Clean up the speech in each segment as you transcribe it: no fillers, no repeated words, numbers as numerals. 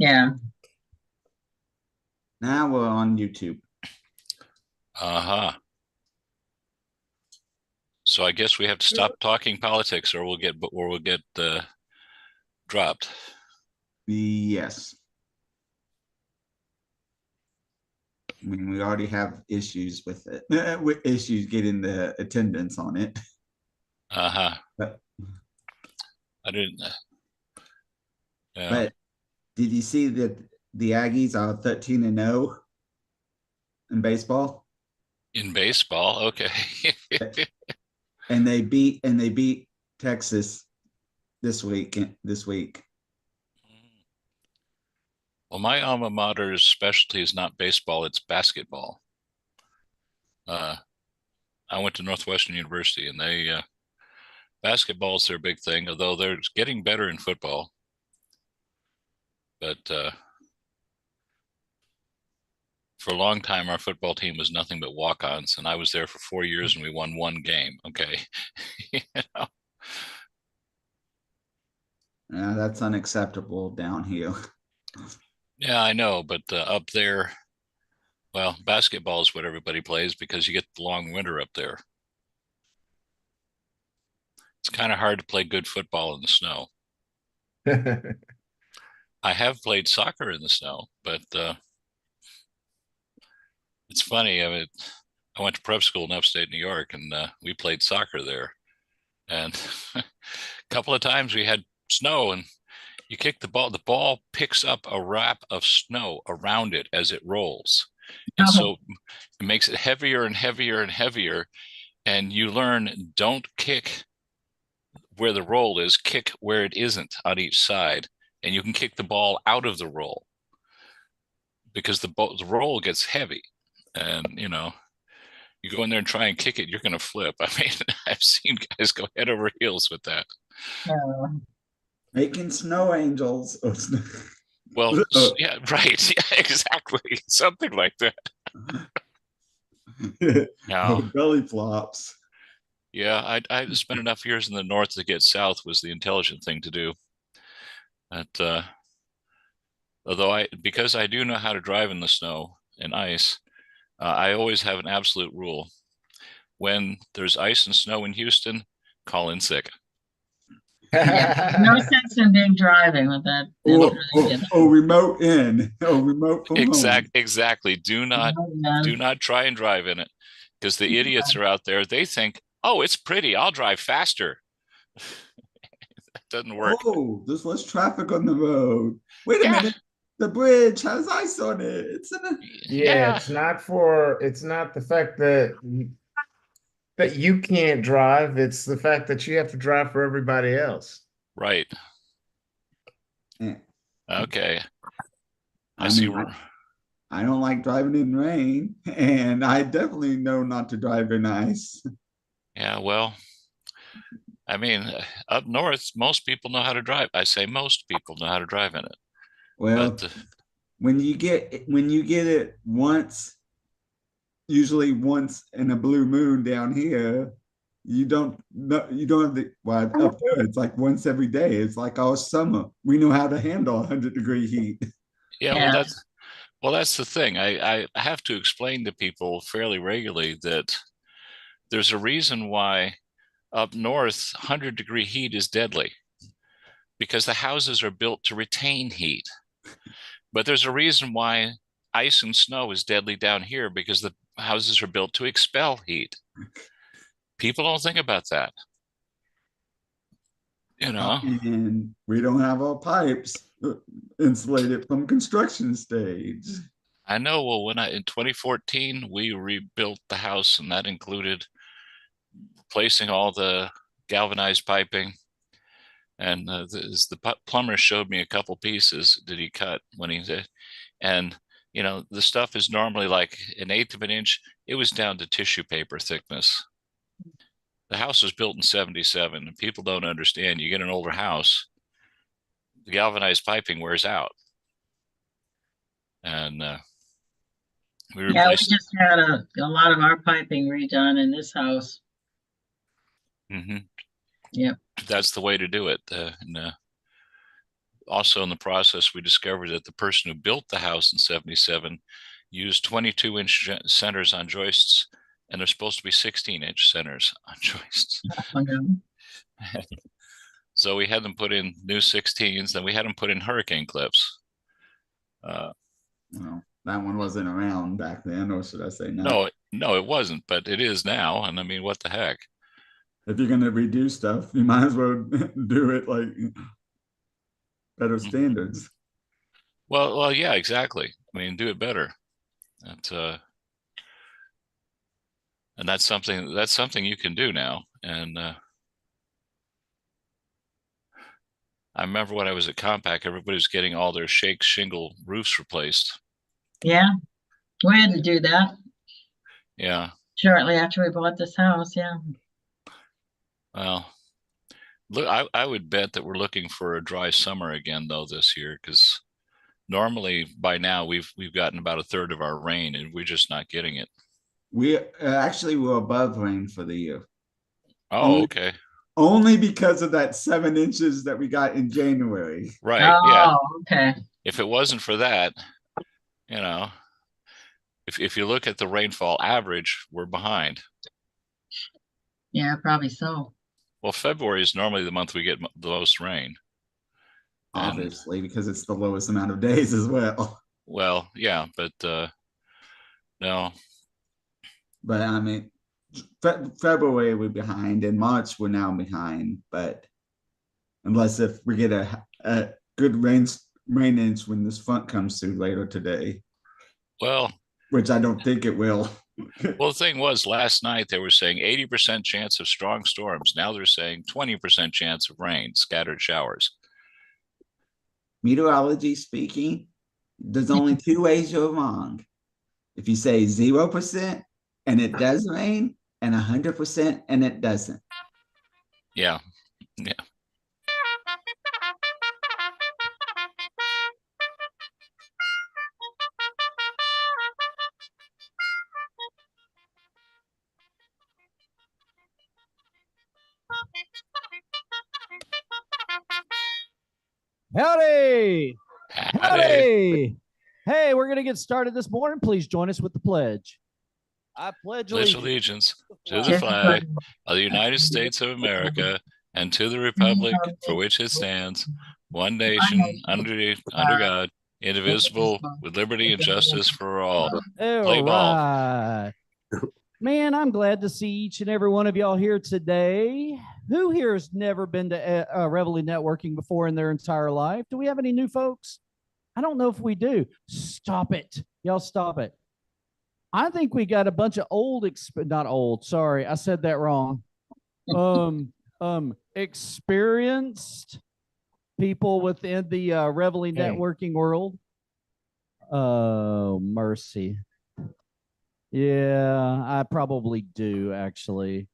Yeah. Now we're on YouTube. Uh-huh. So I guess we have to stop talking politics, or we'll get dropped. Yes. I mean, we already have issues with it, with issues getting the attendance on it. Uh-huh. But, I didn't. Yeah. but did you see that the Aggies are 13-0 in baseball? In baseball, okay. And they beat Texas this week. Well, my alma mater's specialty is not baseball, it's basketball. I went to Northwestern University, and basketball is their big thing, although they're getting better in football. But for a long time, our football team was nothing but walk-ons, and I was there for 4 years, and we won one game. Okay. You know? That's unacceptable down here. Yeah, I know, but up there, well, basketball is what everybody plays because you get the long winter up there. It's kind of hard to play good football in the snow. I have played soccer in the snow, but it's funny. I went to prep school in upstate New York, and we played soccer there. And a couple of times we had snow, and you kick the ball picks up a wrap of snow around it as it rolls. And so it makes it heavier and heavier and heavier. And you learn, don't kick where the roll is, kick where it isn't on each side. And you can kick the ball out of the roll because the roll gets heavy. And, you go in there and try and kick it, you're going to flip. I mean, I've seen guys go head over heels with that. Making snow angels. Well, yeah, right. Yeah, exactly. Something like that. Yeah. Belly flops. Yeah, I spent enough years in the north to get south was the intelligent thing to do. But because I do know how to drive in the snow and ice, I always have an absolute rule. When there's ice and snow in Houston, call in sick. Yeah. No sense in being driving with that. Remote in. Remote from home. Exactly. Do not try and drive in it, because the idiots are out there. They think, oh, it's pretty, I'll drive faster. That doesn't work. Oh, there's less traffic on the road. Wait a minute. The bridge has ice on it. It's not the fact that you can't drive, it's the fact that you have to drive for everybody else. Right. Yeah. Okay. I don't like driving in rain, and I definitely know not to drive in ice. Yeah, well, I mean, up north, most people know how to drive. I say most people know how to drive in it. Well, when you get it once, usually once in a blue moon down here, you don't have up there it's like once every day. It's like all summer. We know how to handle 100-degree heat. Yeah, well, that's the thing. I have to explain to people fairly regularly that there's a reason why up north 100-degree heat is deadly, because the houses are built to retain heat. But there's a reason why ice and snow is deadly down here, because the houses are built to expel heat. People don't think about that. And we don't have our pipes insulated from construction stage. I know. Well, in 2014, we rebuilt the house, and that included replacing all the galvanized piping. And the plumber showed me a couple pieces that he cut when he did. And, the stuff is normally like 1/8 of an inch. It was down to tissue paper thickness. The house was built in 1977, and people don't understand. You get an older house, the galvanized piping wears out. And we just had a lot of our piping redone in this house. Mm-hmm. Yep. That's the way to do it. also in the process, we discovered that the person who built the house in 77 used 22-inch centers on joists, and they're supposed to be 16-inch centers on joists. So we had them put in new 16s, then we had them put in hurricane clips. Well, that one wasn't around back then, or should I say no? No, it wasn't, but it is now. And I mean, what the heck? If you're going to redo stuff, you might as well do it like better standards. Well, yeah, exactly. I mean, do it better. And that's something you can do now. And I remember when I was at Compaq, everybody was getting all their shake shingle roofs replaced. Yeah, we had to do that. Yeah. Shortly after we bought this house, yeah. Well, look, I would bet that we're looking for a dry summer again, though, this year, because normally by now we've gotten about a third of our rain, and we're just not getting it. We actually were above rain for the year. Oh, okay. Only because of that 7 inches that we got in January. Right. Oh, yeah. Okay. If it wasn't for that, if you look at the rainfall average, we're behind. Yeah, probably so. Well, February is normally the month we get the most rain. Obviously, because it's the lowest amount of days as well. Well, yeah, but no. But I mean, February we're behind, and March we're now behind. But unless if we get a good rain inch when this front comes through later today. Well, which I don't think it will. Well, the thing was, last night they were saying 80% chance of strong storms. Now they're saying 20% chance of rain, scattered showers. Meteorology speaking, there's only 2 ways you're wrong. If you say 0% and it does rain, and 100% and it doesn't. Yeah. Yeah. Howdy! Howdy! Hey, we're going to get started this morning. Please join us with the pledge. I pledge allegiance to the flag of the United States of America and to the republic for which it stands, one nation, under God, indivisible, with liberty and justice for all. Play ball. Man, I'm glad to see each and every one of y'all here today. Who here has never been to Reveille networking before in their entire life? Do we have any new folks? I don't know if we do. Stop it. Y'all stop it. I think we got a bunch of not old, sorry, I said that wrong. Experienced people within the Reveille networking world. Oh, mercy. Yeah, I probably do actually.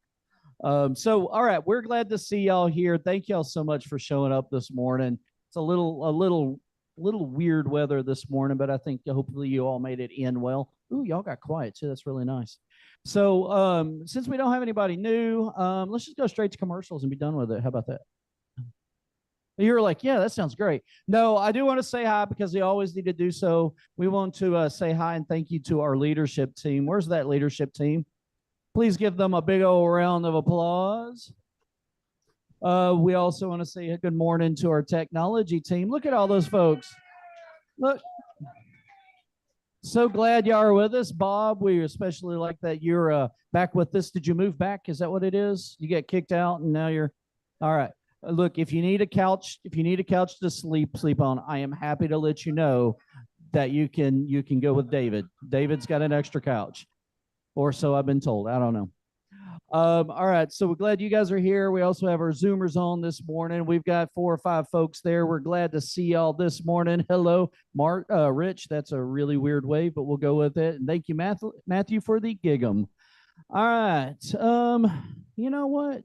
So all right, we're glad to see y'all here. Thank y'all so much for showing up this morning. It's a little weird weather this morning, but I think hopefully you all made it in well. Ooh, y'all got quiet too. That's really nice. So since we don't have anybody new, let's just go straight to commercials and be done with it. How about that? You're like, yeah, that sounds great. No, I do want to say hi because we always need to do so. We want to say hi and thank you to our leadership team. Where's that leadership team? Please give them a big old round of applause. We also want to say good morning to our technology team. Look at all those folks. Look. So glad y'all are with us, Bob. We especially like that you're back with us. Did you move back? Is that what it is? You get kicked out and now you're all right. Look, if you need a couch to sleep on, I am happy to let you know that you can go with David. David's got an extra couch, or so I've been told. I don't know. All right, so we're glad you guys are here. We also have our Zoomers on this morning. We've got 4 or 5 folks there. We're glad to see y'all this morning. Hello, Mark, Rich. That's a really weird wave, but we'll go with it. And thank you, Matthew, for the gig 'em. All right. You know what?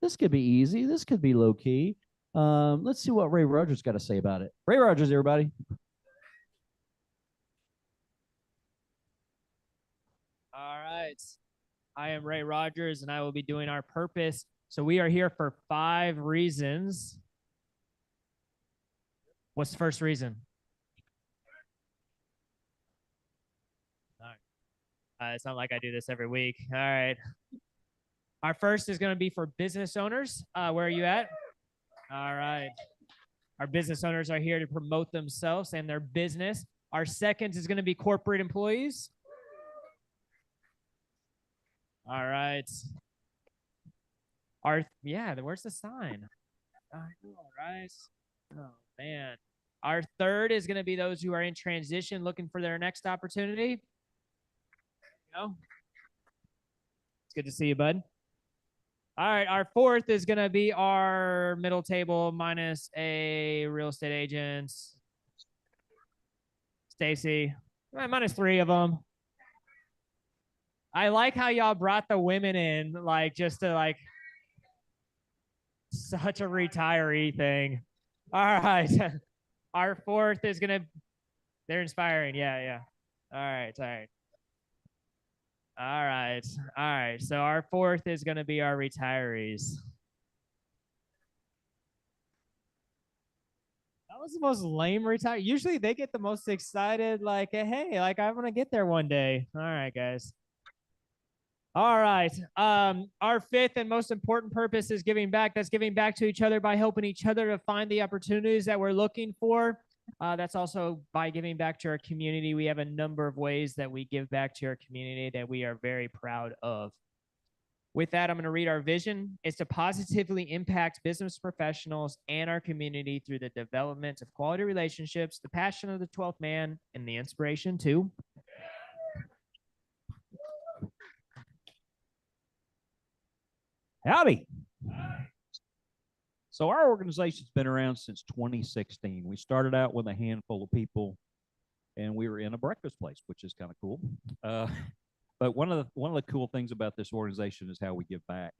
This could be easy. This could be low key. Let's see what Ray Rogers got to say about it. Ray Rogers, everybody. All right. I am Ray Rogers, and I will be doing our purpose. So we are here for 5 reasons. What's the first reason? All right. It's not like I do this every week. All right. Our first is going to be for business owners. Where are you at? All right. Our business owners are here to promote themselves and their business. Our second is going to be corporate employees. All right. Where's the sign? All right. Oh, man. Our third is going to be those who are in transition looking for their next opportunity. It's good to see you, bud. All right. Our fourth is going to be our middle table minus a real estate agent. Stacy, minus 3 of them. I like how y'all brought the women in, like, just to, like, such a retiree thing. All right. Our fourth is going to, they're inspiring. Yeah. All right. So our fourth is going to be our retirees. That was the most lame retire. Usually they get the most excited, like, hey, like, I want to get there one day. All right, guys. All right. Our fifth and most important purpose is giving back. That's giving back to each other by helping each other to find the opportunities that we're looking for. That's also by giving back to our community. We have a number of ways that we give back to our community that we are very proud of. With that, I'm going to read our vision. It's to positively impact business professionals and our community through the development of quality relationships, the passion of the 12th man, and the inspiration too. Howdy. So our organization's been around since 2016. We started out with a handful of people, and we were in a breakfast place, which is kind of cool. But one of the cool things about this organization is how we give back.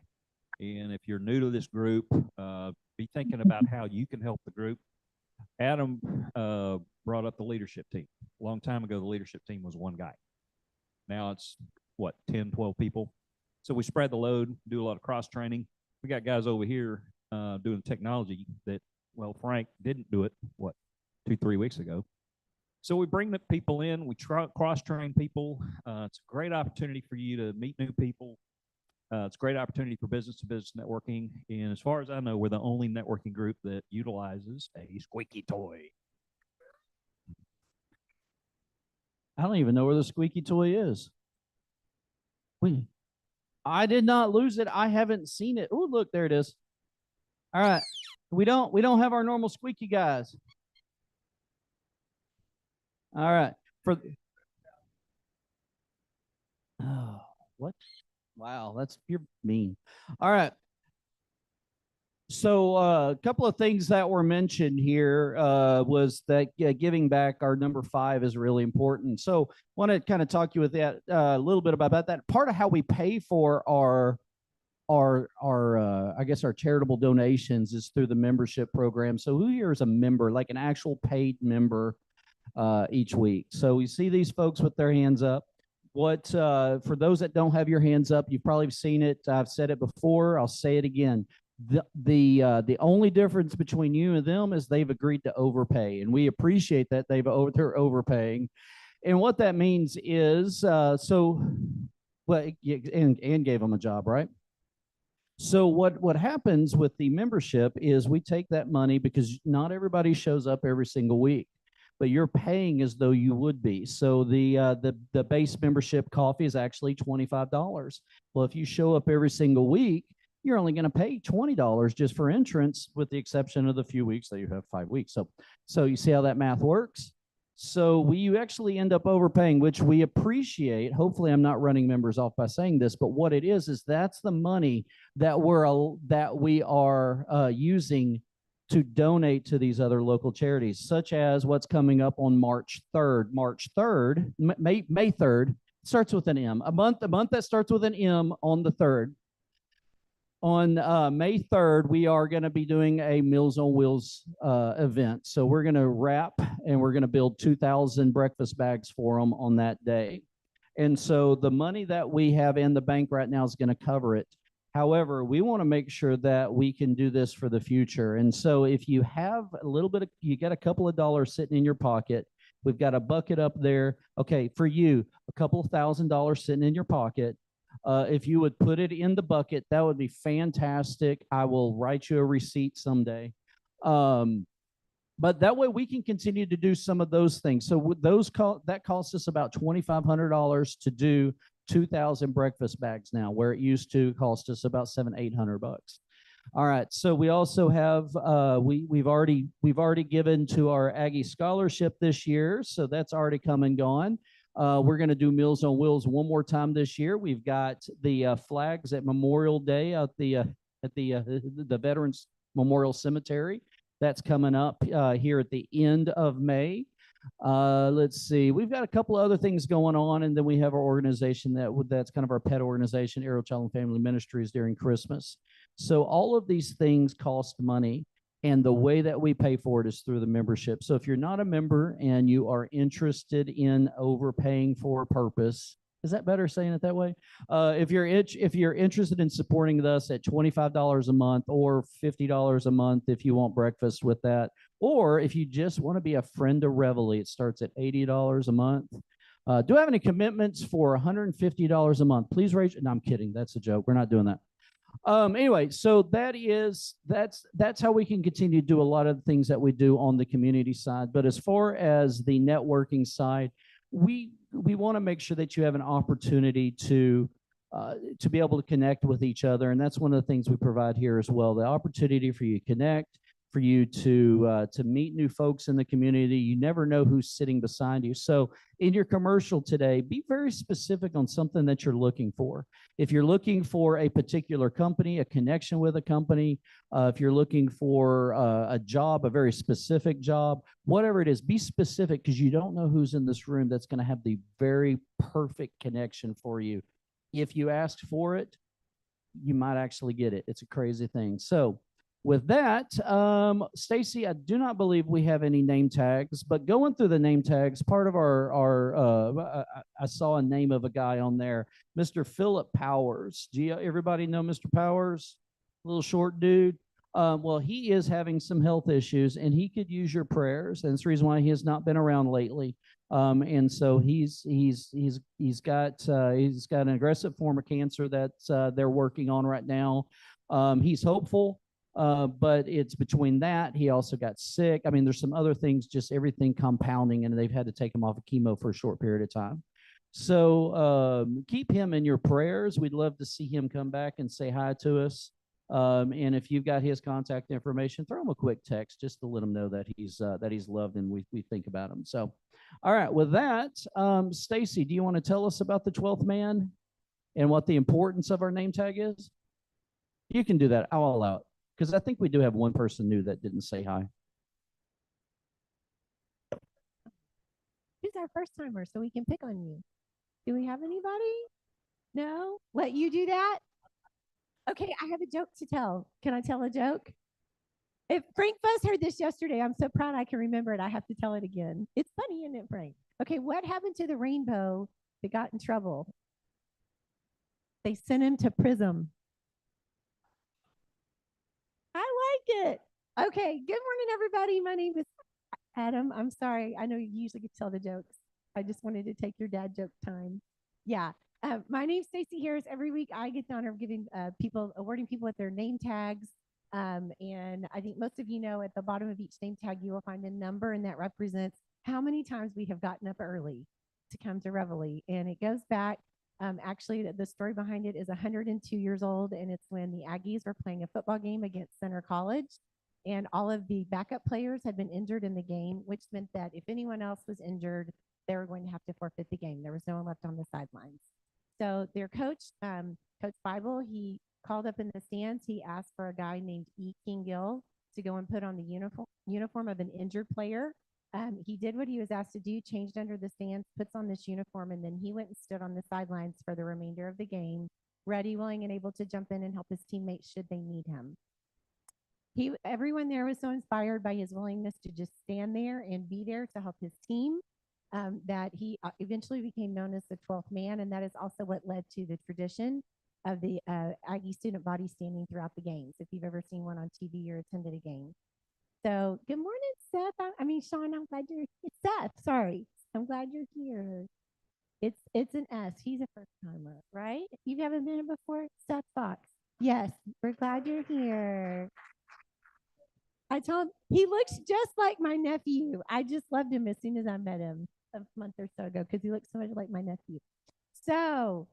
And if you're new to this group, be thinking about how you can help the group. Adam brought up the leadership team. A long time ago, the leadership team was one guy. Now it's, 10, 12 people. So we spread the load, do a lot of cross training. We got guys over here doing technology that, Frank didn't do it, 2-3 weeks ago. So we bring the people in, we cross train people. It's a great opportunity for you to meet new people. It's a great opportunity for business to business networking. And as far as I know, we're the only networking group that utilizes a squeaky toy. I don't even know where the squeaky toy is. I did not lose it. I haven't seen it. Oh, look, there it is. All right. We don't have our normal squeaky guys. All right. What? Wow, you're mean. All right. So a couple of things that were mentioned here was that giving back, our number 5, is really important. So I want to kind of talk you with that a little bit about that. Part of how we pay for our I guess our charitable donations is through the membership program. So who here is a member, like an actual paid member each week? So we see these folks with their hands up. For those that don't have your hands up, you've probably seen it. I've said it before. I'll say it again. The only difference between you and them is they've agreed to overpay, and we appreciate that they're overpaying. And what that means is, and gave them a job, right? So what happens with the membership is we take that money, because not everybody shows up every single week, but you're paying as though you would be. So the base membership coffee is actually $25. Well, if you show up every single week, you're only going to pay $20 just for entrance, with the exception of the few weeks that you have 5 weeks. So you see how that math works? So you actually end up overpaying, which we appreciate. Hopefully I'm not running members off by saying this, but what it is that's the money that we are using to donate to these other local charities, such as what's coming up on March 3rd. May 3rd, starts with an M. A month that starts with an M on the 3rd. On May 3rd, we are going to be doing a Meals on Wheels event. So we're going to wrap, and we're going to build 2,000 breakfast bags for them on that day. And so the money that we have in the bank right now is going to cover it. However, we want to make sure that we can do this for the future. And so if you have a little bit of, you got a couple of dollars sitting in your pocket, we've got a bucket up there. Okay, for you, a couple of $1,000 sitting in your pocket. If you would put it in the bucket, that would be fantastic. I will write you a receipt someday. But that way we can continue to do some of those things. So that costs us about $2,500 to do 2,000 breakfast bags now, where it used to cost us about $700-800. All right. So we also have we've already given to our Aggie Scholarship this year, so that's already come and gone. We're going to do Meals on Wheels one more time this year. We've got the flags at Memorial Day at the Veterans Memorial Cemetery. That's coming up here at the end of May. Let's see. We've got a couple of other things going on, and then we have our organization that's kind of our pet organization, Arrow Child and Family Ministries, during Christmas. So all of these things cost money, and the way that we pay for it is through the membership. So if you're not a member and you are interested in overpaying for a purpose, is that better saying it that way? If you're interested in supporting us at $25 a month or $50 a month if you want breakfast with that, or if you just want to be a friend of Reveille, it starts at $80 a month. Do I have any commitments for $150 a month? Please raise. No, I'm kidding. That's a joke. We're not doing that. Anyway, so that's how we can continue to do a lot of the things that we do on the community side. But as far as the networking side, we want to make sure that you have an opportunity to be able to connect with each other, and that's one of the things we provide here as well. The opportunity for you to connect, for you to meet new folks in the community. You never know who's sitting beside you. So in your commercial today, be very specific on something that you're looking for. If you're looking for a particular company, a connection with a company, if you're looking for a job, a very specific job, whatever it is, be specific, because you don't know who's in this room that's going to have the very perfect connection for you. If you ask for it, you might actually get it. It's a crazy thing. So with that, Stacy, I do not believe we have any name tags, but going through the name tags, part of I saw a name of a guy on there, Mr. Philip Powers. Do everybody know Mr. Powers? Little short dude. Well, he is having some health issues, and he could use your prayers, and that's the reason why he has not been around lately. And so he's got an aggressive form of cancer that they're working on right now. He's hopeful. But it's between that, he also got sick. I mean, there's some other things, just everything compounding, and they've had to take him off of chemo for a short period of time. So keep him in your prayers. We'd love to see him come back and say hi to us. And if you've got his contact information, throw him a quick text just to let him know that he's loved and we think about him. So, all right, with that, Stacy, do you want to tell us about the 12th man and what the importance of our name tag is? You can do that. I'll allow it, because I think we do have one person new that didn't say hi. Who's our first timer so we can pick on you? Do we have anybody? No? Let you do that? Okay, I have a joke to tell. Can I tell a joke? If Frank Fuss heard this yesterday, I'm so proud I can remember it. I have to tell it again. It's funny, isn't it, Frank? Okay, what happened to the rainbow that got in trouble? They sent him to Prism. I like it. Okay, good morning, everybody. My name is Adam. I'm sorry. I know you usually get to tell the jokes. I just wanted to take your dad joke time. Yeah. My name's Stacy Harris. Every week I get the honor of giving awarding people with their name tags. And I think most of you know at the bottom of each name tag, you will find a number, and that represents how many times we have gotten up early to come to Reveille. And it goes back, actually, the story behind it is 102 years old, and it's when the Aggies were playing a football game against Center College, and all of the backup players had been injured in the game, which meant that if anyone else was injured, they were going to have to forfeit the game. There was no one left on the sidelines. So their coach, Coach Bible, he called up in the stands. He asked for a guy named E. King Gill to go and put on the uniform of an injured player. He did what he was asked to do, changed under the stands, puts on this uniform, and then he went and stood on the sidelines for the remainder of the game, ready, willing, and able to jump in and help his teammates should they need him. Everyone there was so inspired by his willingness to just stand there and be there to help his team, that he eventually became known as the 12th man, and that is also what led to the tradition of the Aggie student body standing throughout the games, if you've ever seen one on TV or attended a game. So good morning, Seth. I mean, Sean, I'm glad you're it's Seth. Sorry. I'm glad you're here. It's an S. He's a first timer, right? You haven't been here before? Seth Fox. Yes, we're glad you're here. I told him he looks just like my nephew. I just loved him as soon as I met him a month or so ago because he looks so much like my nephew. So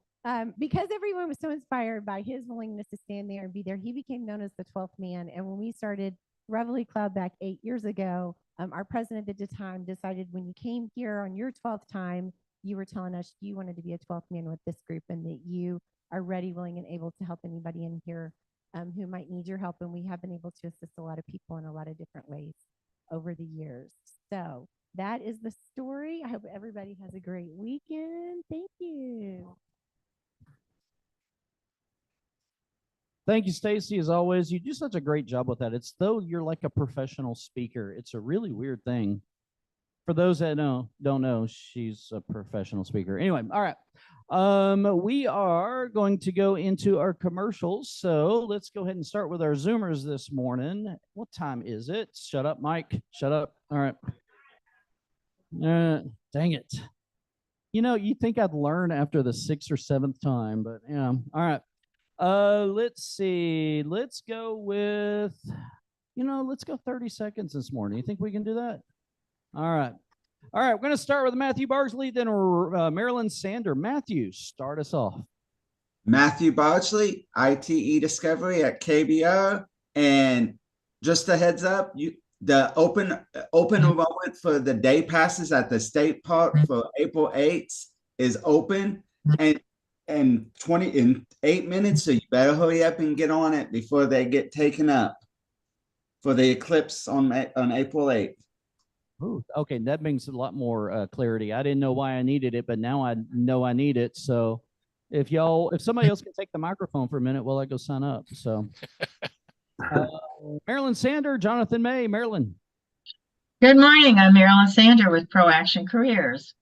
because everyone was so inspired by his willingness to stand there and be there, he became known as the 12th man. And when we started Reveille Club back 8 years ago, our president at the time decided when you came here on your 12th time, you were telling us you wanted to be a 12th man with this group and that you are ready, willing, and able to help anybody in here who might need your help. And we have been able to assist a lot of people in a lot of different ways over the years. So that is the story. I hope everybody has a great weekend. Thank you. Thank you, Stacy. As always, you do such a great job with that. It's though you're like a professional speaker. It's a really weird thing. For those that don't know, she's a professional speaker. Anyway, all right. We are going to go into our commercials. So let's go ahead and start with our Zoomers this morning. What time is it? Shut up, Mike. Shut up. All right. Dang it. You know, you think I'd learn after the 6th or 7th time, but yeah. All right. Let's see. Let's go with, let's go 30 seconds this morning. You think we can do that? All right. All right. We're going to start with Matthew Barsley, then Marilyn Sander. Matthew, start us off. Matthew Barsley, ITE Discovery at KBR. And just a heads up, the open enrollment for the day passes at the state park for April 8th is open. And in 8 minutes, so you better hurry up and get on it before they get taken up for the eclipse on April 8th. Ooh, okay, that brings a lot more clarity. I didn't know why I needed it, but now I know I need it. So if somebody else can take the microphone for a minute while I go sign up. So Marilyn Sander, Jonathan May. Marilyn. Good morning. I'm Marilyn Sander with Pro Action Careers.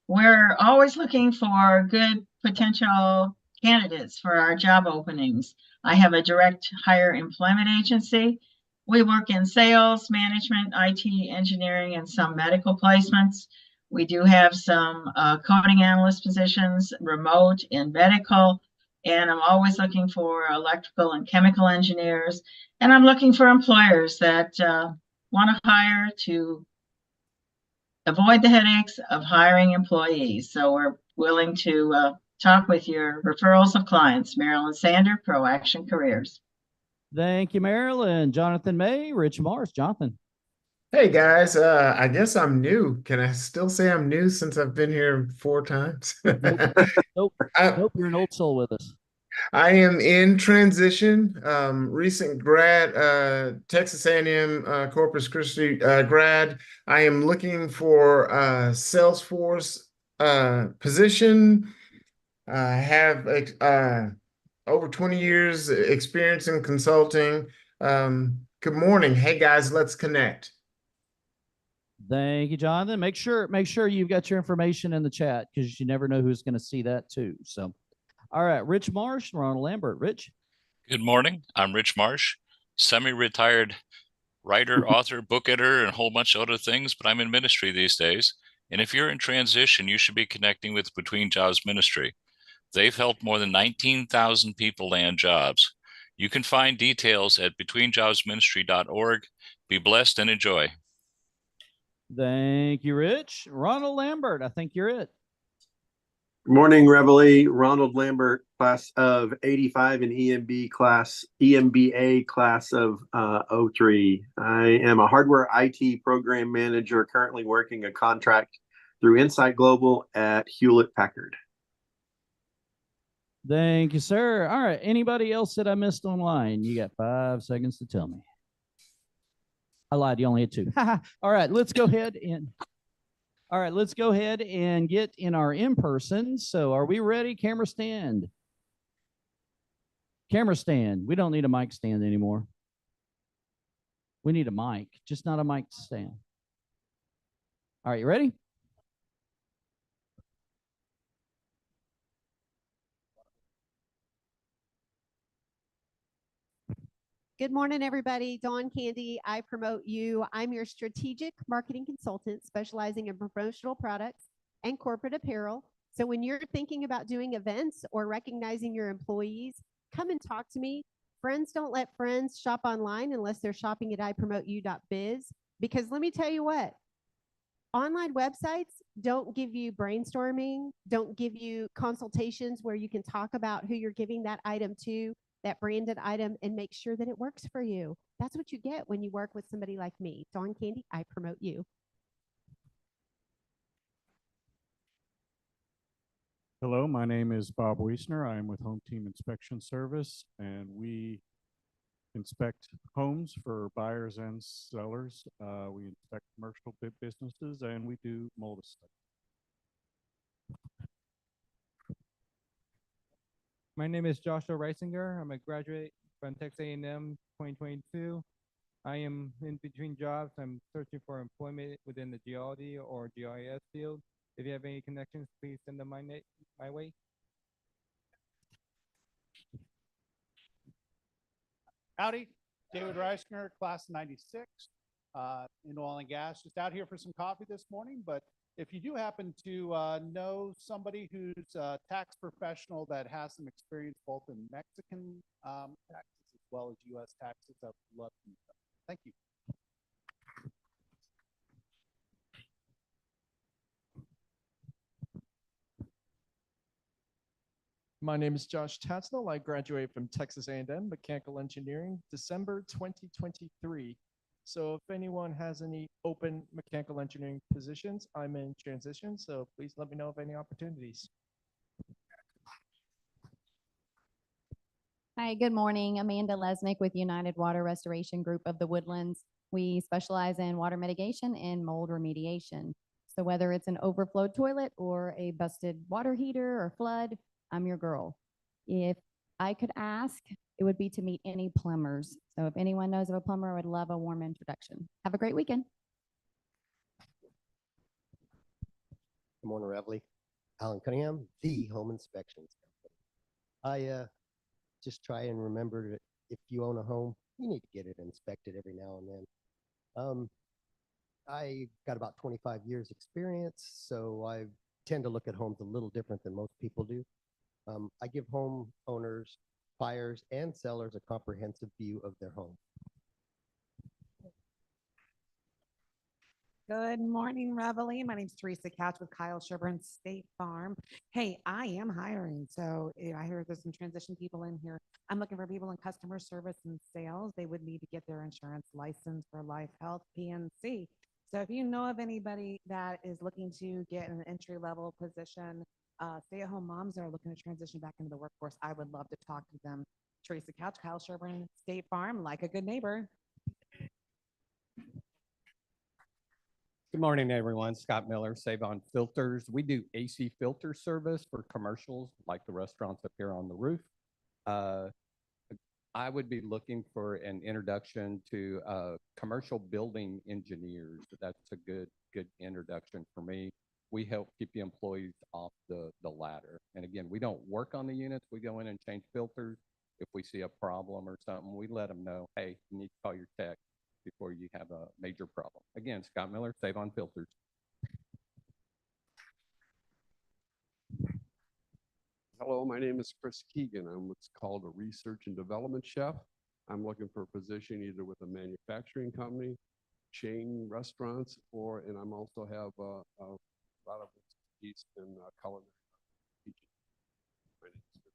We're always looking for good potential candidates for our job openings. I have a direct hire employment agency. We work in sales, management, IT, engineering, and some medical placements. We do have some coding analyst positions, remote in medical, and I'm always looking for electrical and chemical engineers. And I'm looking for employers that want to hire to avoid the headaches of hiring employees. So we're willing to talk with your referrals of clients. Marilyn Sander, Pro Action Careers. Thank you, Marilyn. Jonathan May, Rich Morris. Jonathan. Hey guys, I guess I'm new. Can I still say I'm new since I've been here 4 times? Nope. You're an old soul with us. I am in transition, recent grad, Texas A&M Corpus Christi grad. I am looking for a Salesforce position. I have over 20 years experience in consulting. Good morning. Hey guys, let's connect. Thank you, Jonathan. Make sure you've got your information in the chat because you never know who's going to see that too. So, all right, Rich Marsh, Ronald Lambert. Rich. Good morning. I'm Rich Marsh, semi-retired writer, author, book editor, and a whole bunch of other things, but I'm in ministry these days. And if you're in transition, you should be connecting with Between Jobs Ministry. They've helped more than 19,000 people land jobs. You can find details at betweenjobsministry.org. Be blessed and enjoy. Thank you, Rich. Ronald Lambert, I think you're it. Good morning, Reveille. Ronald Lambert, class of 85 and EMBA class of 03. I am a hardware IT program manager, currently working a contract through Insight Global at Hewlett Packard. Thank you, sir. All right. Anybody else that I missed online? You got 5 seconds to tell me. I lied. You only had 2. All right. Let's go ahead and get in our in-person. So are we ready? Camera stand. Camera stand. We don't need a mic stand anymore. We need a mic, just not a mic stand. All right. You ready? Good morning, everybody. Dawn Candy, I promote you. I'm your strategic marketing consultant specializing in promotional products and corporate apparel. So when you're thinking about doing events or recognizing your employees, come and talk to me. Friends don't let friends shop online unless they're shopping at ipromoteyou.biz. Because let me tell you what, online websites don't give you brainstorming, don't give you consultations where you can talk about who you're giving that item to, that branded item, and make sure that it works for you. That's what you get when you work with somebody like me. Dawn Candy, I promote you. Hello, my name is Bob Wiesner. I am with Home Team Inspection Service, and we inspect homes for buyers and sellers. We inspect commercial businesses, and we do mold studies. My name is Joshua Reisinger. I'm a graduate from Texas A&M 2022. I am in between jobs. I'm searching for employment within the geology or GIS field. If you have any connections, please send them my way. Howdy, David Reisinger, class of 96, in oil and gas. Just out here for some coffee this morning, but if you do happen to know somebody who's a tax professional that has some experience both in Mexican taxes as well as U.S. taxes, I would love to meet them. Thank you. My name is Josh Tatznell. I graduated from Texas A&M Mechanical Engineering, December 2023. So if anyone has any open mechanical engineering positions, I'm in transition. So please let me know of any opportunities. Hi, good morning. Amanda Lesnick with United Water Restoration Group of the Woodlands. We specialize in water mitigation and mold remediation. So whether it's an overflowed toilet or a busted water heater or flood, I'm your girl. If I could ask, it would be to meet any plumbers. So if anyone knows of a plumber, I would love a warm introduction. Have a great weekend. Good morning, Reveille. Alan Cunningham, the Home Inspections Company. I just try and remember that if you own a home, you need to get it inspected every now and then. I got about 25 years experience, so I tend to look at homes a little different than most people do. I give homeowners, buyers, and sellers a comprehensive view of their home. Good morning, Reveille. My name's Teresa Couch with Kyle Sherburne State Farm. Hey, I am hiring. So I hear there's some transition people in here. I'm looking for people in customer service and sales. They would need to get their insurance license for life, health, PNC. So if you know of anybody that is looking to get an entry-level position, stay-at-home moms that are looking to transition back into the workforce, I would love to talk to them. Teresa Couch, Kyle Sherburne State Farm, like a good neighbor. Good morning, everyone. Scott Miller, Save On Filters. We do AC filter service for commercials like the restaurants up here on the roof. I would be looking for an introduction to commercial building engineers. That's a good introduction for me. We help keep the employees off the ladder. And again, we don't work on the units. We go in and change filters. If we see a problem or something, we let them know, hey, you need to call your tech before you have a major problem. Again, Scott Miller, Save On Filters. Hello, my name is Chris Keegan. I'm what's called a research and development chef. I'm looking for a position either with a manufacturing company, chain restaurants, and I'm also have a lot of expertise in culinary teaching. My name is Chris Keegan.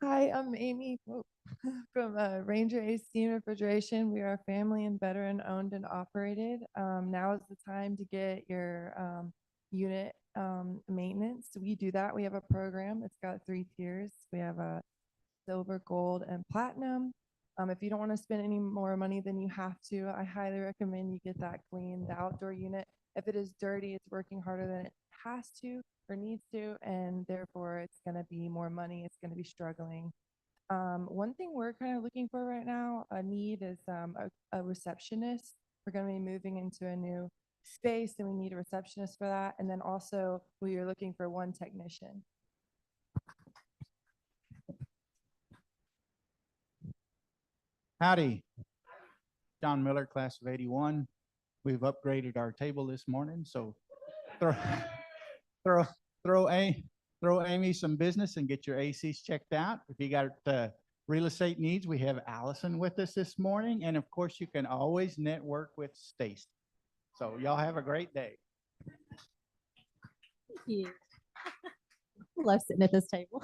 Hi, I'm Amy from Ranger AC and Refrigeration. We are family and veteran owned and operated. Now is the time to get your unit maintenance. We do that. We have a program. It's got 3 tiers. We have a silver, gold, and platinum. If you don't want to spend any more money than you have to, I highly recommend you get that clean, the outdoor unit. If it is dirty, it's working harder than it has to or needs to, and therefore it's going to be more money. It's going to be struggling. One thing we're kind of looking for right now, a need is a receptionist. We're going to be moving into a new space and we need a receptionist for that. And then also we are looking for 1 technician. Howdy. John Miller, class of 81. We've upgraded our table this morning, so throw Amy some business and get your ACs checked out. If you got real estate needs, we have Allison with us this morning, and of course, you can always network with Stacy. So y'all have a great day. Thank you. Love sitting at this table.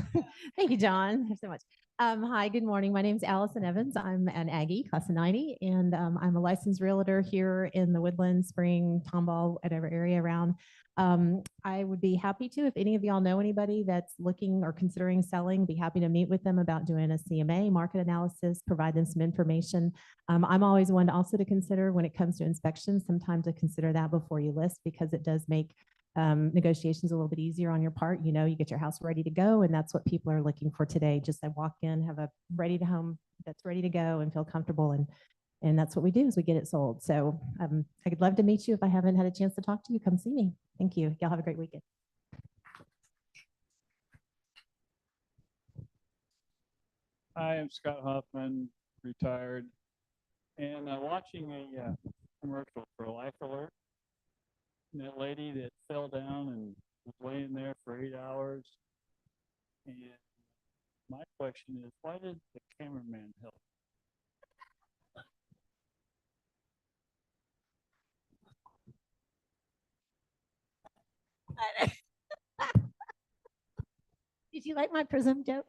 Thank you, John. There's so much. Hi, good morning. My name is Allison Evans. I'm an Aggie, class of 90, and I'm a licensed realtor here in the Woodland, Spring, Tomball, whatever area around. I would be happy to, if any of y'all know anybody that's looking or considering selling, be happy to meet with them about doing a CMA, market analysis, provide them some information. I'm always one also to consider when it comes to inspections, sometimes to consider that before you list, because it does make negotiations a little bit easier on your part. You know, you get your house ready to go, and that's what people are looking for today. Just I walk in, have a ready to home that's ready to go and feel comfortable, and that's what we do is we get it sold. So I'd love to meet you. If I haven't had a chance to talk to you, come see me. Thank you. Y'all have a great weekend. Hi, I'm Scott Hoffman, retired, and watching a commercial for Life Alert. And that lady that fell down and was laying there for 8 hours. And my question is, why did the cameraman help? Did you like my prism joke?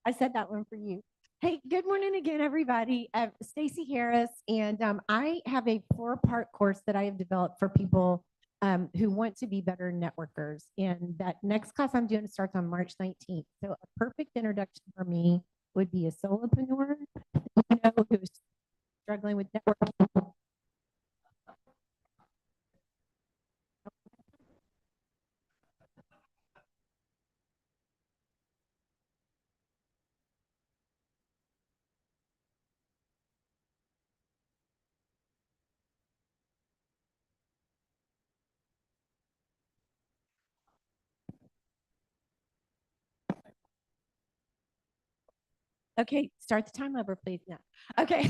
I said that one for you. Hey, good morning again, everybody. Stacy Harris, and I have a 4-part course that I have developed for people who want to be better networkers. And that next class I'm doing starts on March 19th. So a perfect introduction for me would be a solopreneur, you know, who's struggling with networking. Okay, start the time over, please. Now. Okay.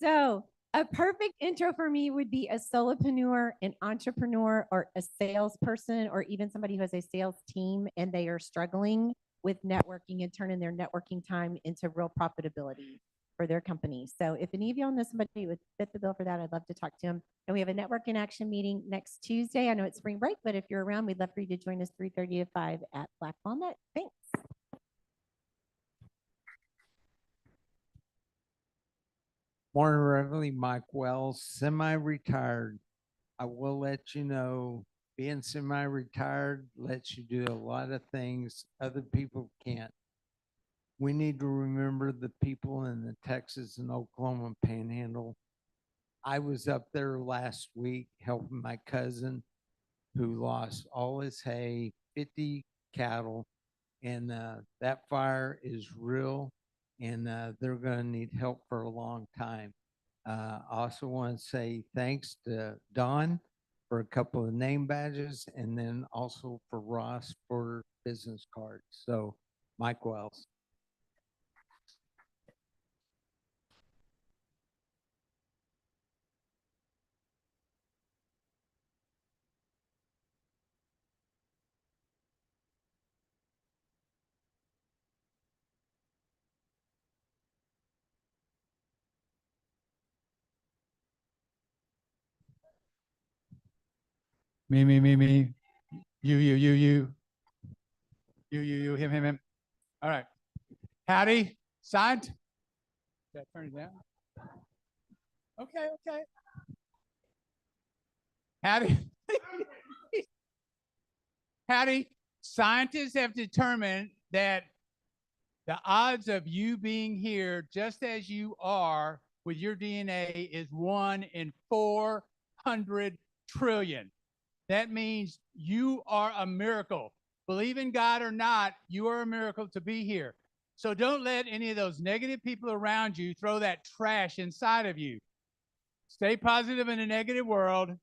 So a perfect intro for me would be a solopreneur, an entrepreneur, or a salesperson, or even somebody who has a sales team and they are struggling with networking and turning their networking time into real profitability for their company. So if any of y'all know somebody who would fit the bill for that, I'd love to talk to them. And we have a networking action meeting next Tuesday. I know it's spring break, but if you're around, we'd love for you to join us 3:30 to 5 at Black Walnut. Thanks. Morning, Reveille. Mike Wells, semi-retired. I will let you know, being semi-retired lets you do a lot of things other people can't. We need to remember the people in the Texas and Oklahoma Panhandle. I was up there last week helping my cousin who lost all his hay, 50 cattle, and that fire is real, and they're going to need help for a long time. I also want to say thanks to Don for a couple of name badges, and then also for Ross for business cards. So, Mike Wells. Me. You, him. All right. Howdy, signed. Did I turn it down? Okay. Howdy. Howdy. Scientists have determined that the odds of you being here just as you are with your DNA is 1 in 400 trillion. That means you are a miracle. Believe in God or not, you are a miracle to be here. So don't let any of those negative people around you throw that trash inside of you. Stay positive in a negative world.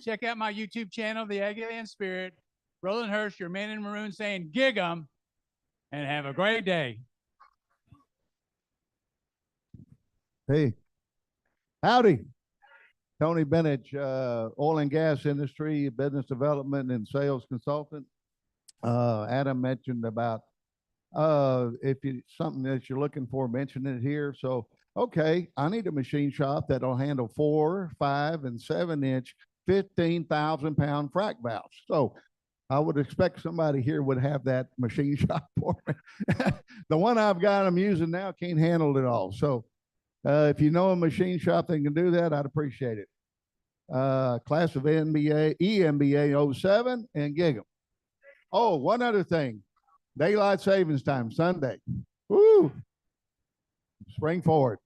Check out my YouTube channel, The Aguilan Spirit. Roland Hirsch, your man in maroon, saying gig 'em, and have a great day. Hey, howdy. Tony Bennett, oil and gas industry, business development and sales consultant. Adam mentioned about if you something that you're looking for, mention it here. So, okay, I need a machine shop that'll handle 4, 5, and 7-inch, 15,000-pound frac valves. So, I would expect somebody here would have that machine shop for me. The one I've got I'm using now can't handle it all. So, if you know a machine shop that can do that, I'd appreciate it. Class of EMBA 07 and gig 'em. Oh, one other thing. Daylight savings time, Sunday. Woo! Spring forward.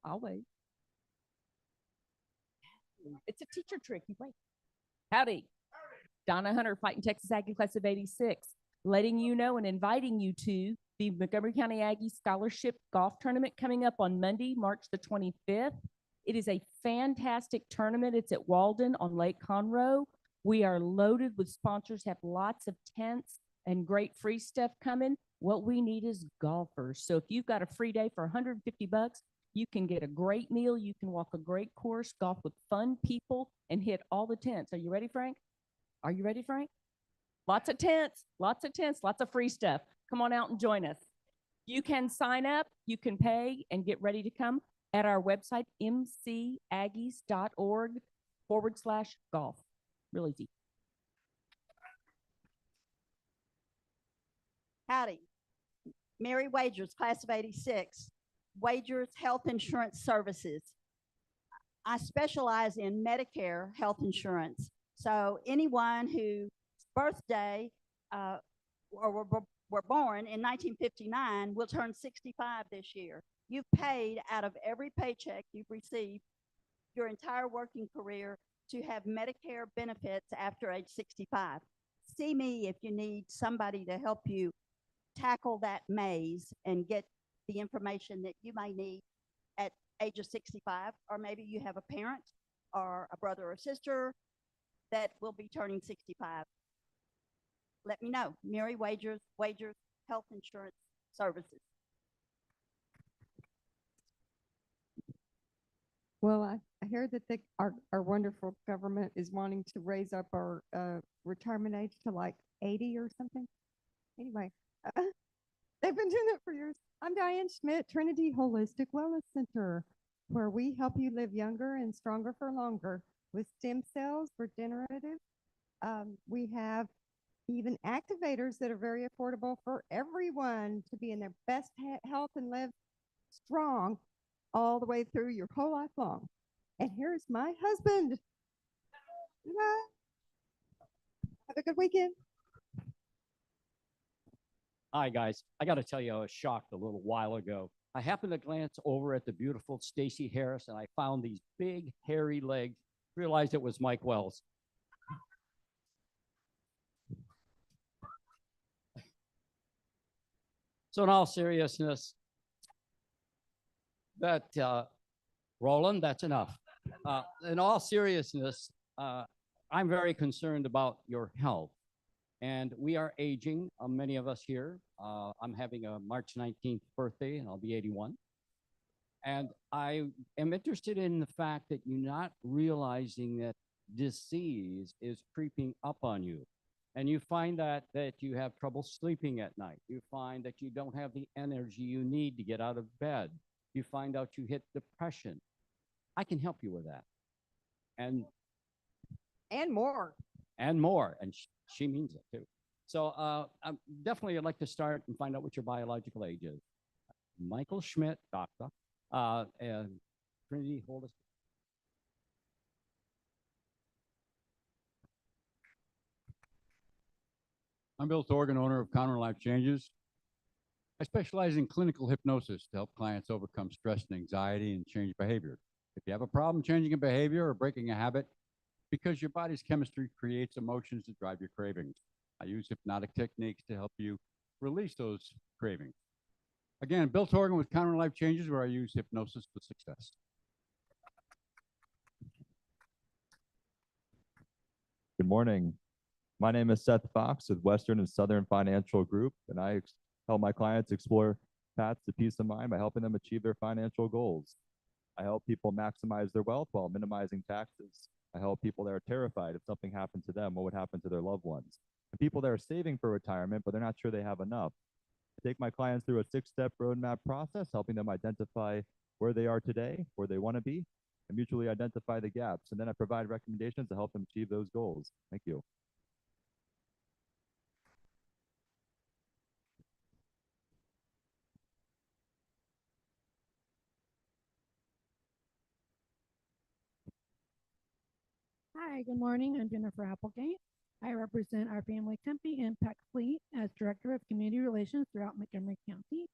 I'll wait. It's a teacher trick. You wait. Howdy. Donna Hunter, fighting Texas Aggie class of 86, letting you know and inviting you to the Montgomery County Aggie Scholarship Golf Tournament coming up on Monday, March the 25th. It is a fantastic tournament. It's at Walden on Lake Conroe. We are loaded with sponsors, have lots of tents and great free stuff coming. What we need is golfers. So if you've got a free day for $150, you can get a great meal. You can walk a great course, golf with fun people, and hit all the tents. Are you ready, Frank? Are you ready, Frank? Lots of tents, lots of free stuff. Come on out and join us. You can sign up, you can pay, and get ready to come at our website, mcaggies.org/golf. Real easy. Howdy. Mary Wagers, class of 86. Wagers Health Insurance Services. I specialize in Medicare health insurance. So anyone whose birthday or were born in 1959 will turn 65 this year. You've paid out of every paycheck you've received your entire working career to have Medicare benefits after age 65. See me if you need somebody to help you tackle that maze and get the information that you may need at age of 65, or maybe you have a parent or a brother or sister that will be turning 65. Let me know. Mary Wagers Health Insurance Services. Well, I hear that our wonderful government is wanting to raise up our retirement age to like 80 or something. Anyway, they've been doing it for years. I'm Diane Schmidt, Trinity Holistic Wellness Center, where we help you live younger and stronger for longer with stem cells, regenerative. We have even activators that are very affordable for everyone to be in their best health and live strong all the way through your whole life long. And here's my husband. Bye. Have a good weekend. Hi, guys. I got to tell you, I was shocked a little while ago. I happened to glance over at the beautiful Stacey Harris, and I found these big, hairy legs. Realized it was Mike Wells. So in all seriousness, Roland, that's enough. In all seriousness, I'm very concerned about your health. And we are aging, many of us here. I'm having a March 19th birthday, and I'll be 81. And I am interested in the fact that you're not realizing that disease is creeping up on you. And you find that you have trouble sleeping at night. You find that you don't have the energy you need to get out of bed. You find out you hit depression. I can help you with that. And more. And more. And she means it too. So definitely I'd like to start and find out what your biological age is. Michael Schmidt, doctor, and Trinity Holistic. I'm Bill Thorgan, owner of Counter Life Changes. I specialize in clinical hypnosis to help clients overcome stress and anxiety and change behavior. If you have a problem changing a behavior or breaking a habit, because your body's chemistry creates emotions that drive your cravings. I use hypnotic techniques to help you release those cravings. Again, Bill Thorgan with Counter Life Changes, where I use hypnosis for success. Good morning. My name is Seth Fox with Western and Southern Financial Group, and I help my clients explore paths to peace of mind by helping them achieve their financial goals. I help people maximize their wealth while minimizing taxes. I help people that are terrified if something happened to them, what would happen to their loved ones. And people that are saving for retirement, but they're not sure they have enough. I take my clients through a 6-step roadmap process, helping them identify where they are today, where they want to be, and mutually identify the gaps. And then I provide recommendations to help them achieve those goals. Thank you. Hi, good morning. I'm Jennifer Applegate. I represent our family company, Impact Fleet, as Director of Community Relations throughout Montgomery County.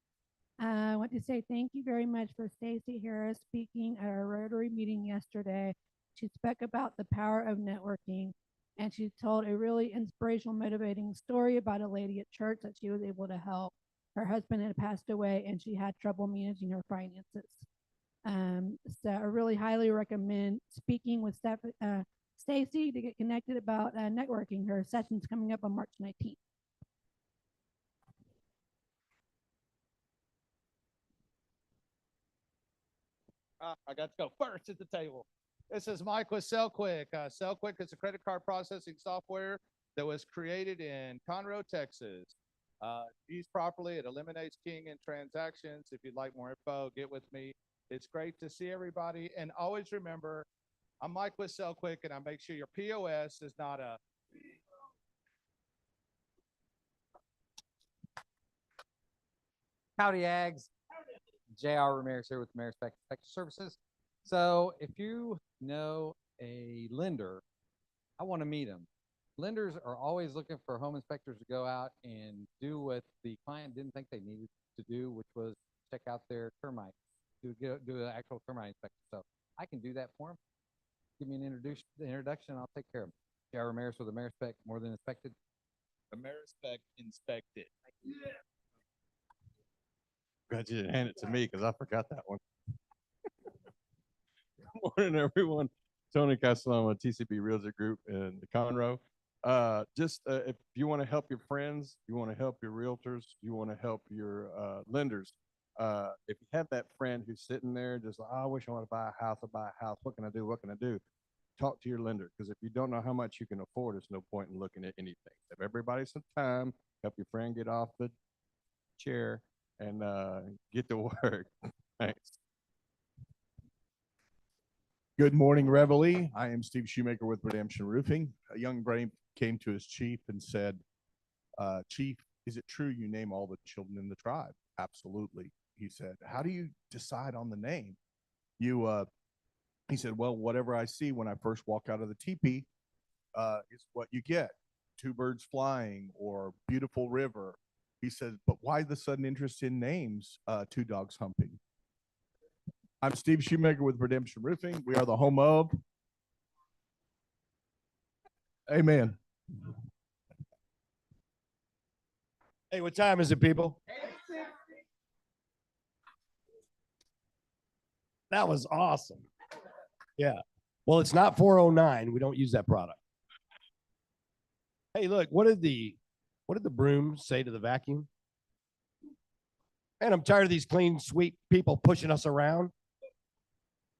I want to say thank you very much for Stacy Harris speaking at our Rotary meeting yesterday. She spoke about the power of networking, and she told a really inspirational, motivating story about a lady at church that she was able to help. Her husband had passed away, and she had trouble managing her finances. So I really highly recommend speaking with Stacy to get connected about networking. Her session's coming up on March 19th. I got to go first at the table. This is Mike with SellQuick. SellQuick is a credit card processing software that was created in Conroe, Texas. Used properly, it eliminates keying in transactions. If you'd like more info, get with me. It's great to see everybody. And always remember, I'm Mike with SellQuick, and I make sure your POS is not a Howdy, Ags. J.R. Ramirez here with Ramirez Spectrum Services. So if you know a lender, I want to meet them. Lenders are always looking for home inspectors to go out and do what the client didn't think they needed to do, which was check out their termites, do an actual termite inspection. So I can do that for them. Give me an introduction, I'll take care of them. J.R. Ramirez with Amerispec, more than inspected. Amerispec inspected. Glad you didn't hand it to me because I forgot that one. Good morning, everyone. Tony Castellano, TCB Realtor Group in the Conroe. If you want to help your friends, you want to help your realtors, you want to help your lenders. If you have that friend who's sitting there just like, oh, I wish I want to buy a house, what can I do? What can I do? Talk to your lender, because if you don't know how much you can afford, there's no point in looking at anything. If everybody some time, help your friend get off the chair and get to work. Thanks. Good morning, Reveille. I am Steve Shoemaker with Redemption Roofing. A young brave came to his chief and said, Chief, is it true you name all the children in the tribe? Absolutely. He said, how do you decide on the name? He said, well, whatever I see when I first walk out of the teepee is what you get. 2 birds flying or beautiful river. He said, but why the sudden interest in names, 2 dogs humping? I'm Steve Shoemaker with Redemption Roofing. We are the home of. Amen. Hey, what time is it, people? That was awesome. Yeah. Well, it's not 409. We don't use that product. Hey, look, what did the broom say to the vacuum? Man, I'm tired of these clean sweep people pushing us around.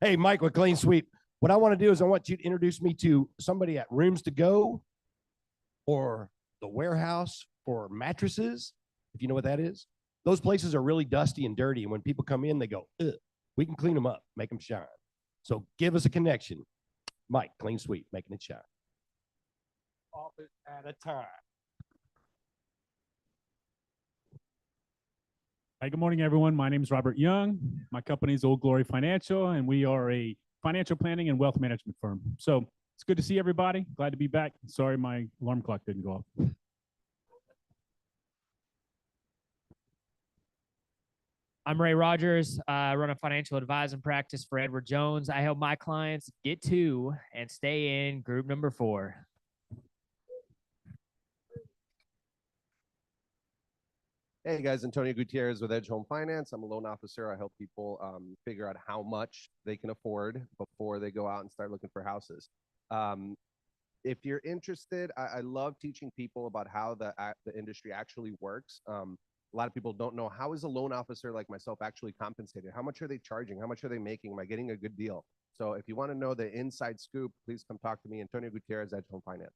Hey, Mike with Clean Sweep. What I want to do is I want you to introduce me to somebody at Rooms to Go or the warehouse for mattresses, if you know what that is. Those places are really dusty and dirty, and when people come in, they go, ugh. We can clean them up, make them shine. So give us a connection. Mike, Clean Sweep, making it shine. Office at a time. Hi, good morning, everyone. My name is Robert Young. My company is Old Glory Financial, and we are a financial planning and wealth management firm. So it's good to see everybody. Glad to be back. Sorry, my alarm clock didn't go off. I'm Ray Rogers. I run a financial advising practice for Edward Jones. I help my clients get to and stay in group number 4. Hey guys, Antonio Gutierrez with Edge Home Finance. I'm a loan officer. I help people figure out how much they can afford before they go out and start looking for houses. if you're interested, I love teaching people about how the industry actually works. A lot of people don't know, how is a loan officer like myself actually compensated? How much are they charging? How much are they making? Am I getting a good deal? So if you want to know the inside scoop, please come talk to me, Antonio Gutierrez, Edge Home Finance.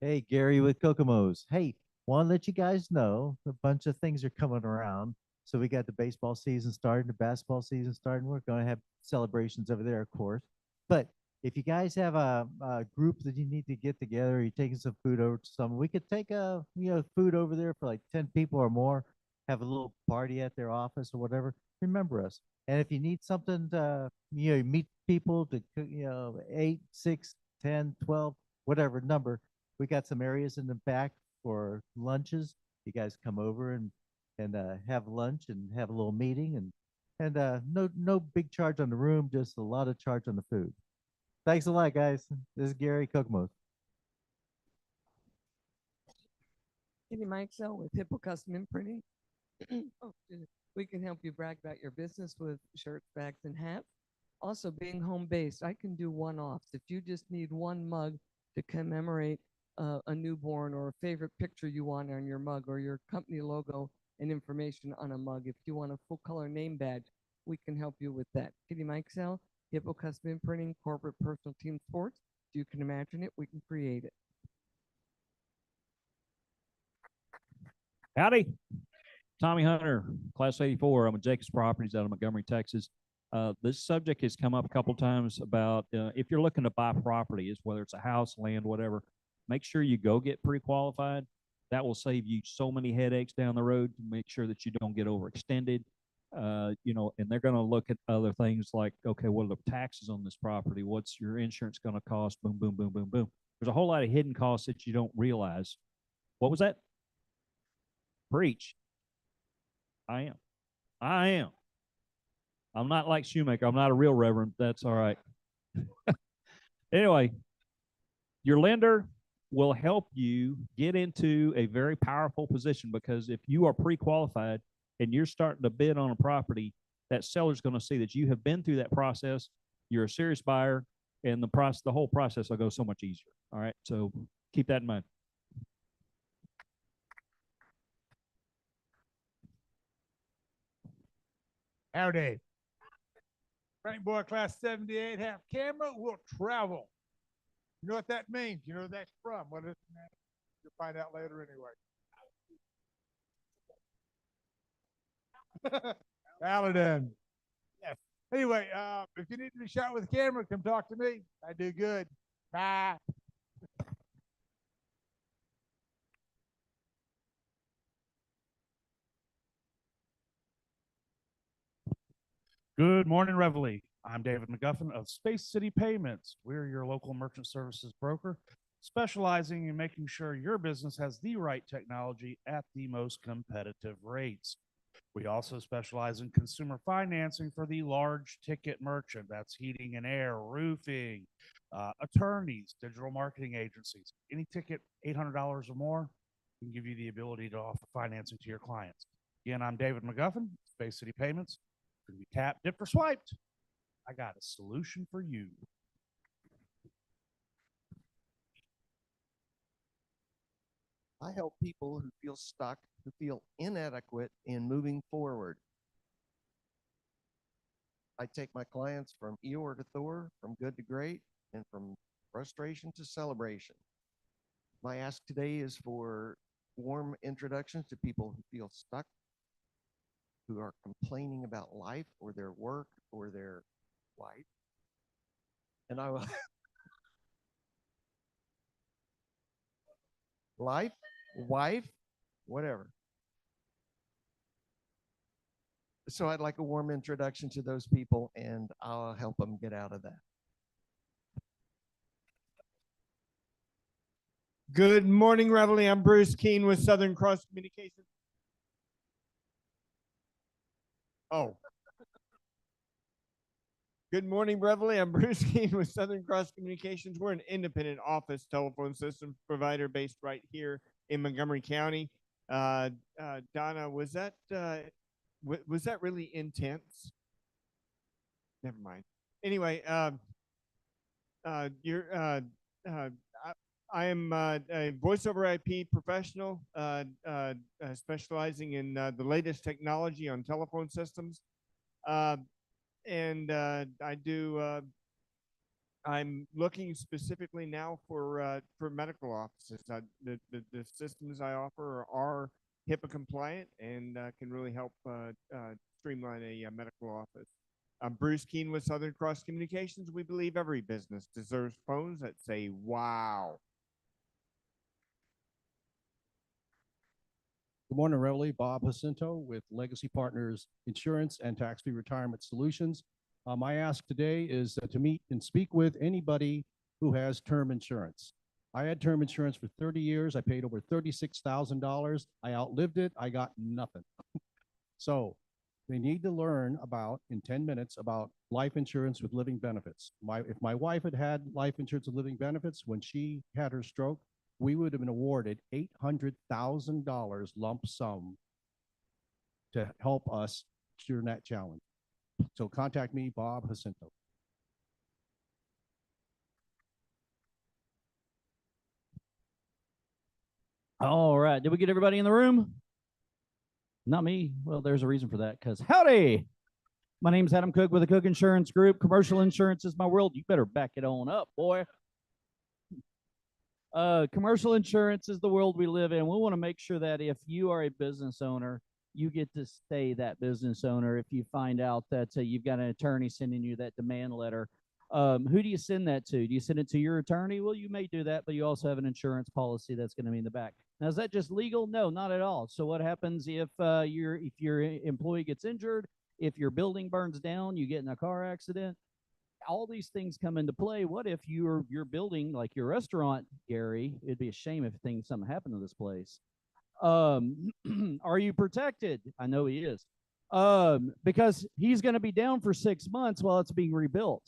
Hey, Gary with Kokomo's. Hey, want to let you guys know a bunch of things are coming around. So we got the baseball season starting, the basketball season starting. We're going to have celebrations over there, of course. But if you guys have a group that you need to get together, you're taking some food over to someone, we could take food over there for like 10 people or more, have a little party at their office or whatever. Remember us. And if you need something to, meet people to, 8, 6, 10, 12, whatever number, we got some areas in the back for lunches. You guys come over and have lunch and have a little meeting and no big charge on the room, just a lot of charge on the food. Thanks a lot, guys. This is Gary Kokomo. Kitty Mikesell with Hippo Custom Imprinting. Oh, we can help you brag about your business with shirts, bags, and hats. Also, being home based, I can do one-offs. If you just need one mug to commemorate a newborn or a favorite picture you want on your mug, or your company logo and information on a mug, if you want a full color name badge, we can help you with that. Kitty Mikesell, Hippo Custom Imprinting, corporate, personal, team sports. If you can imagine it, we can create it. Howdy, Tommy Hunter, Class 84. I'm with Jacobs Properties out of Montgomery, Texas. This subject has come up a couple times about if you're looking to buy property, whether it's a house, land, whatever, make sure you go get pre-qualified. That will save you so many headaches down the road to make sure that you don't get overextended. And they're going to look at other things like, okay, what are the taxes on this property? What's your insurance going to cost? Boom, boom, boom, boom, boom. There's a whole lot of hidden costs that you don't realize. What was that? Preach. I am. I'm not like Shoemaker. I'm not a real reverend. That's all right. Anyway, your lender will help you get into a very powerful position, because if you are pre-qualified and you're starting to bid on a property, that seller's going to see that you have been through that process. You're a serious buyer, and the whole process will go so much easier. All right. So keep that in mind. Howdy. Frank Boy, Class 78, half camera, will travel. You know what that means? You know where that's from. What is it? You'll find out later anyway. Paladin. Yes. Anyway, if you need to be shot with a camera, come talk to me. I do good. Bye. Good morning, Reveille. I'm David McGuffin of Space City Payments. We're your local merchant services broker, specializing in making sure your business has the right technology at the most competitive rates. We also specialize in consumer financing for the large ticket merchant. That's heating and air, roofing, attorneys, digital marketing agencies. Any ticket $800 or more, we can give you the ability to offer financing to your clients. Again, I'm David McGuffin, Space City Payments. Can be tapped, dipped, or swiped. I got a solution for you. I help people who feel stuck, who feel inadequate in moving forward. I take my clients from Eeyore to Thor, from good to great, and from frustration to celebration. My ask today is for warm introductions to people who feel stuck, who are complaining about life or their work or their life. And I will life, wife, whatever. So I'd like a warm introduction to those people, and I'll help them get out of that. Good morning, Reveille. I'm Bruce Keene with Southern Cross Communications. Oh. Good morning, Reveille. I'm Bruce Keene with Southern Cross Communications. We're an independent office telephone system provider based right here in Montgomery County. Donna, was that really intense? Never mind. anyway, you're I am a voice over IP professional, specializing in the latest technology on telephone systems, and I do. I'm looking specifically now for medical offices. The systems I offer are HIPAA compliant and can really help streamline a medical office. I'm Bruce Keene with Southern Cross Communications. We believe every business deserves phones that say "Wow." Good morning, Reveille. Bob Jacinto with Legacy Partners Insurance and Tax-Free Retirement Solutions. My ask today is to meet and speak with anybody who has term insurance. I had term insurance for 30 years. I paid over $36,000. I outlived it. I got nothing. So they need to learn about, in 10 minutes, about life insurance with living benefits. If my wife had had life insurance with living benefits, when she had her stroke, we would have been awarded $800,000 lump sum to help us during that challenge. So contact me, Bob Jacinto. All right. Did we get everybody in the room? Not me. Well, there's a reason for that, because howdy. My name's Adam Cook with the Cook Insurance Group. Commercial insurance is my world. You better back it on up, boy. Commercial insurance is the world we live in. We want to make sure that if you are a business owner, you get to stay that business owner. If you find out that you've got an attorney sending you that demand letter, who do you send that to? Do you send it to your attorney? Well, you may do that, but you also have an insurance policy that's going to be in the back. Now, is that just legal? No, not at all. So what happens if your employee gets injured, if your building burns down, you get in a car accident? All these things come into play. What if your building, like your restaurant, Gary? It'd be a shame if something happened to this place. Are you protected? I know he is. Because he's going to be down for 6 months while it's being rebuilt.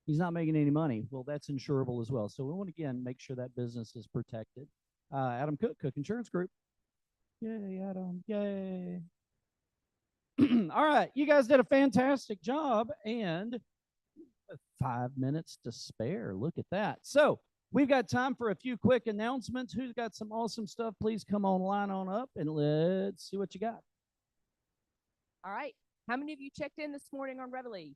He's not making any money. Well, that's insurable as well. So we want to, again, make sure that business is protected. Adam Cook, Cook Insurance Group. Yay, Adam. Yay. All right. You guys did a fantastic job, and 5 minutes to spare. Look at that. So we've got time for a few quick announcements. Who's got some awesome stuff? Please come online on up and let's see what you got. All right. How many of you checked in this morning on Reveille?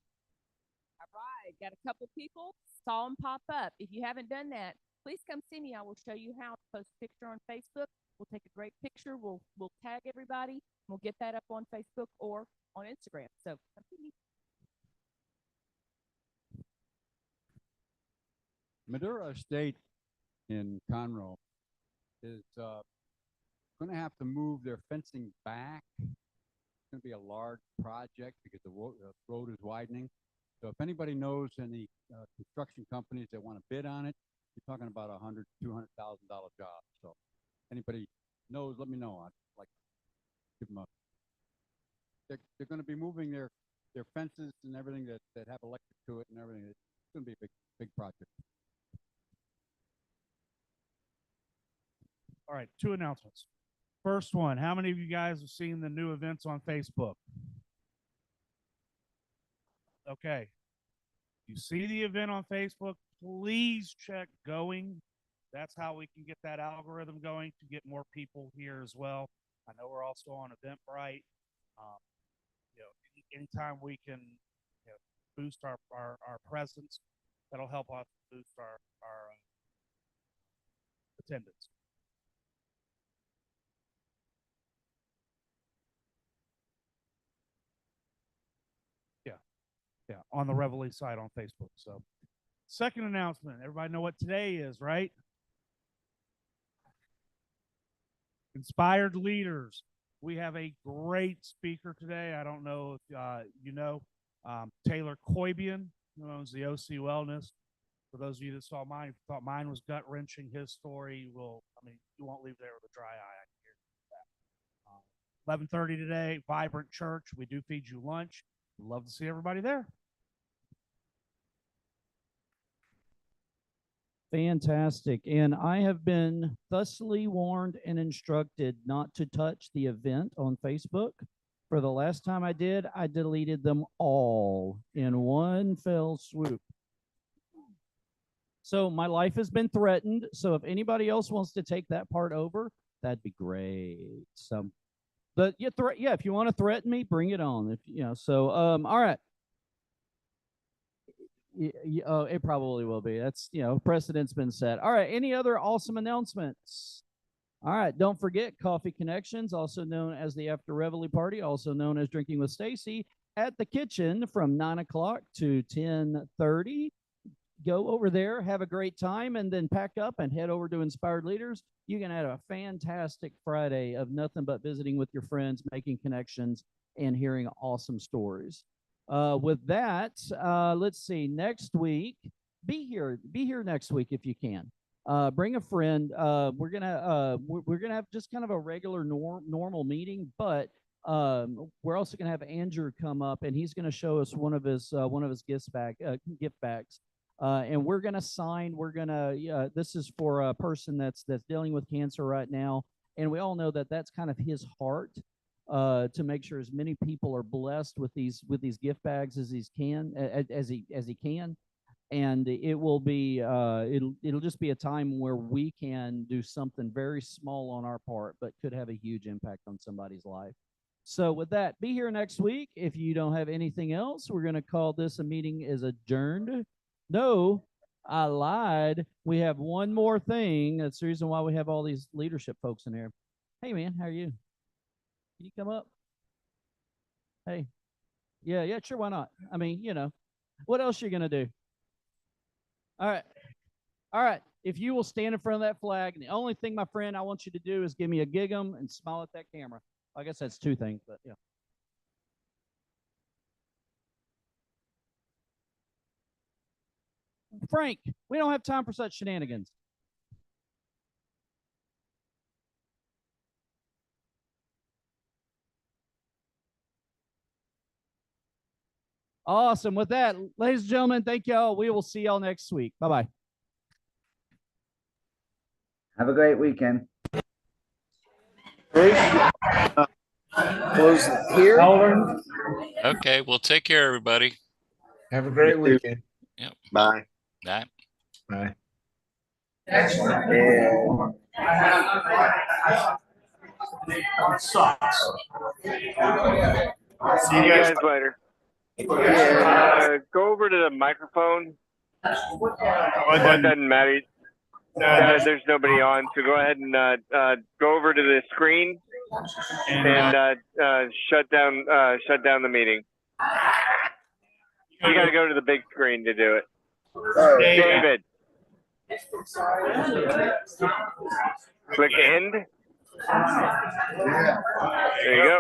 All right. Got a couple people. Saw them pop up. If you haven't done that, please come see me. I will show you how to post a picture on Facebook. We'll take a great picture. We'll tag everybody. We'll get that up on Facebook or on Instagram. So come see me. Maduro Estate in Conroe is going to have to move their fencing back. It's going to be a large project because the road is widening. So if anybody knows any construction companies that want to bid on it, you're talking about $100,000 to $200,000 job. So anybody knows, let me know. I'd like to give them a. They're going to be moving their fences and everything that have electric to it and everything. It's going to be a big project. All right, 2 announcements. First one, how many of you guys have seen the new events on Facebook? Okay. You see the event on Facebook, please check going. That's how we can get that algorithm going to get more people here as well. I know we're also on Eventbrite. Anytime we can boost our presence, that'll help us boost our attendance. Yeah, on the Reveille site on Facebook. So, second announcement. Everybody know what today is, right? Inspired Leaders. We have a great speaker today. I don't know if you know Taylor Koibian, who owns the OC Wellness. For those of you that saw mine, thought mine was gut wrenching. His story will, you won't leave there with a dry eye. I can hear that. 11:30 today, Vibrant Church. We do feed you lunch. We'd love to see everybody there. Fantastic. And I have been thusly warned and instructed not to touch the event on Facebook For the last time I deleted them all in one fell swoop. So my life has been threatened. So if anybody else wants to take that part over, that'd be great. So, but yeah, if you want to threaten me, bring it on. If you know, so all right. Oh, it probably will be. That's, precedent's been set. All right. Any other awesome announcements? All right. Don't forget Coffee Connections, also known as the After Reveille Party, also known as Drinking with Stacy, at the kitchen from 9 o'clock to 10:30. Go over there, have a great time, and then pack up and head over to Inspired Leaders. You can have a fantastic Friday of nothing but visiting with your friends, making connections, and hearing awesome stories. With that, let's see. Next week, be here next week if you can. Bring a friend. We're gonna have just kind of a regular normal meeting, but we're also gonna have Andrew come up, and he's gonna show us one of his gift bags. And we're gonna sign. This is for a person that's dealing with cancer right now, and we all know that that's kind of his heart. To make sure as many people are blessed with these gift bags as he can, and it will be it'll just be a time where we can do something very small on our part, but could have a huge impact on somebody's life. So with that, be here next week. If you don't have anything else, we're going to call this a meeting is adjourned. No, I lied. We have one more thing. That's the reason why we have all these leadership folks in here. Hey man, how are you? Can you come up? Hey. Yeah, sure, why not? I mean, what else are you going to do? All right. If you will stand in front of that flag, and the only thing, my friend, I want you to do is give me a gig 'em and smile at that camera. I guess that's two things, but yeah. Frank, we don't have time for such shenanigans. Awesome. With that, ladies and gentlemen, thank y'all. We will see y'all next week. Bye-bye. Have a great weekend. Close here. Okay, well, take care, everybody. Have a great weekend. Yep. Bye. Bye. Bye. Sucks. See you guys later. Yeah, go over to the microphone. It doesn't matter. There's nobody on, so go ahead and go over to the screen and shut down the meeting. You got to go to the big screen to do it. David. Click end. There you go.